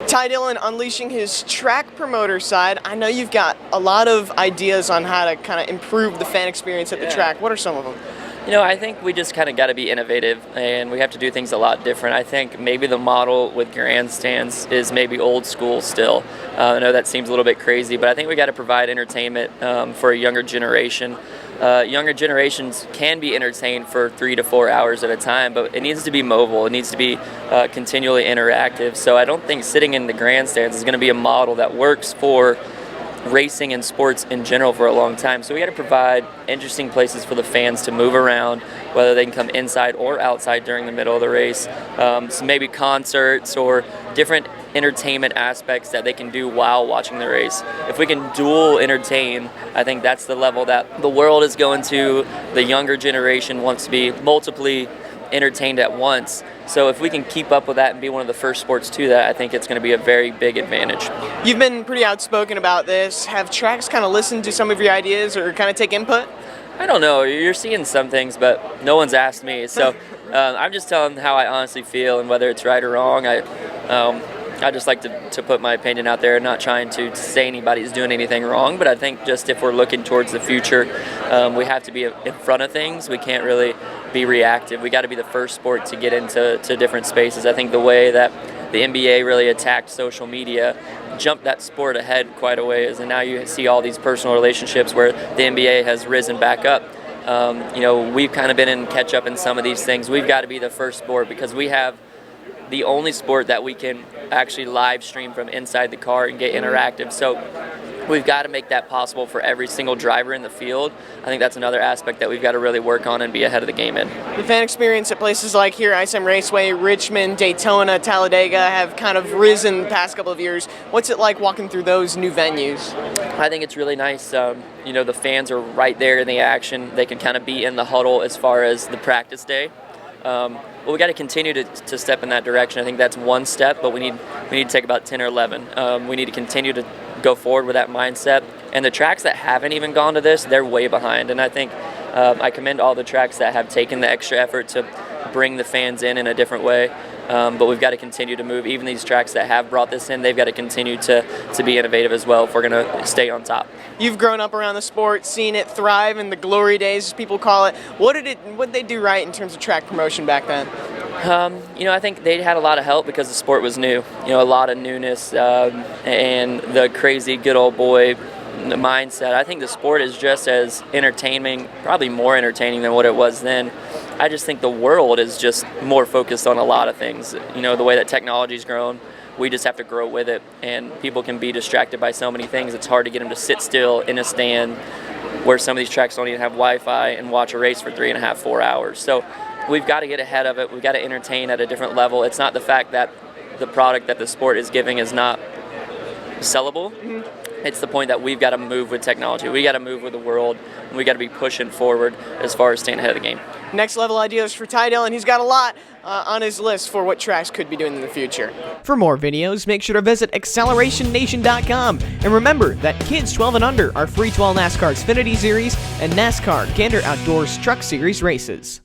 Ty Dillon unleashing his track promoter side. I know you've got a lot of ideas on how to kind of improve the fan experience at the track. What are some of them? You know, I think we just kind of got to be innovative, and we have to do things a lot different. I think maybe the model with grandstands is maybe old school still. I know that seems a little bit crazy, but I think we got to provide entertainment for a younger generation. Younger generations can be entertained for 3 to 4 hours at a time, but it needs to be mobile. It needs to be continually interactive. So I don't think sitting in the grandstands is going to be a model that works for racing and sports in general for a long time. So we got to provide interesting places for the fans to move around, whether they can come inside or outside during the middle of the race. So maybe concerts or different entertainment aspects that they can do while watching the race. If we can dual entertain, I think that's the level that the world is going to. The younger generation wants to be multiply entertained at once. So if we can keep up with that and be one of the first sports to that, I think it's going to be a very big advantage. You've been pretty outspoken about this. Have tracks kind of listened to some of your ideas or kind of take input? I don't know. You're seeing some things, but no one's asked me. So I'm just telling how I honestly feel, and whether it's right or wrong, I just like to put my opinion out there, not trying to say anybody's doing anything wrong. But I think just if we're looking towards the future, we have to be in front of things. We can't really be reactive. We got to be the first sport to get into different spaces. I think the way that the NBA really attacked social media jumped that sport ahead quite a ways, and now you see all these personal relationships where the NBA has risen back up. You know, we've kind of been in catch up in some of these things. We've got to be the first sport because we have the only sport that we can actually live stream from inside the car and get interactive. So we've got to make that possible for every single driver in the field. I think that's another aspect that we've got to really work on and be ahead of the game in. The fan experience at places like here, ISM Raceway, Richmond, Daytona, Talladega have kind of risen the past couple of years. What's it like walking through those new venues? I think it's really nice. You know, the fans are right there in the action. They can kind of be in the huddle as far as the practice day. Well, we got to continue to step in that direction. I think that's one step, but we need to take about 10 or 11. We need to continue to go forward with that mindset. And the tracks that haven't even gone to this, they're way behind. And I think I commend all the tracks that have taken the extra effort to bring the fans in a different way. But we've got to continue to move. Even these tracks that have brought this in, they've got to continue to be innovative as well if we're going to stay on top. You've grown up around the sport, seen it thrive in the glory days, as people call it. What did they do right in terms of track promotion back then? You know, I think they had a lot of help because the sport was new. You know, a lot of newness and the crazy good old boy mindset. I think the sport is just as entertaining, probably more entertaining than what it was then. I just think the world is just more focused on a lot of things. You know, the way that technology's grown, we just have to grow with it, and people can be distracted by so many things. It's hard to get them to sit still in a stand where some of these tracks don't even have Wi-Fi and watch a race for 3.5, 4 hours. So we've got to get ahead of it. We've got to entertain at a different level. It's not the fact that the product that the sport is giving is not sellable. It's the point that we've got to move with technology. We got to move with the world, and we got to be pushing forward as far as staying ahead of the game. Next level ideas for Ty Dillon. He's got a lot on his list for what tracks could be doing in the future. For more videos, make sure to visit AccelerationNation.com. And remember that kids 12 and under are free to all NASCAR Xfinity Series and NASCAR Gander Outdoors Truck Series races.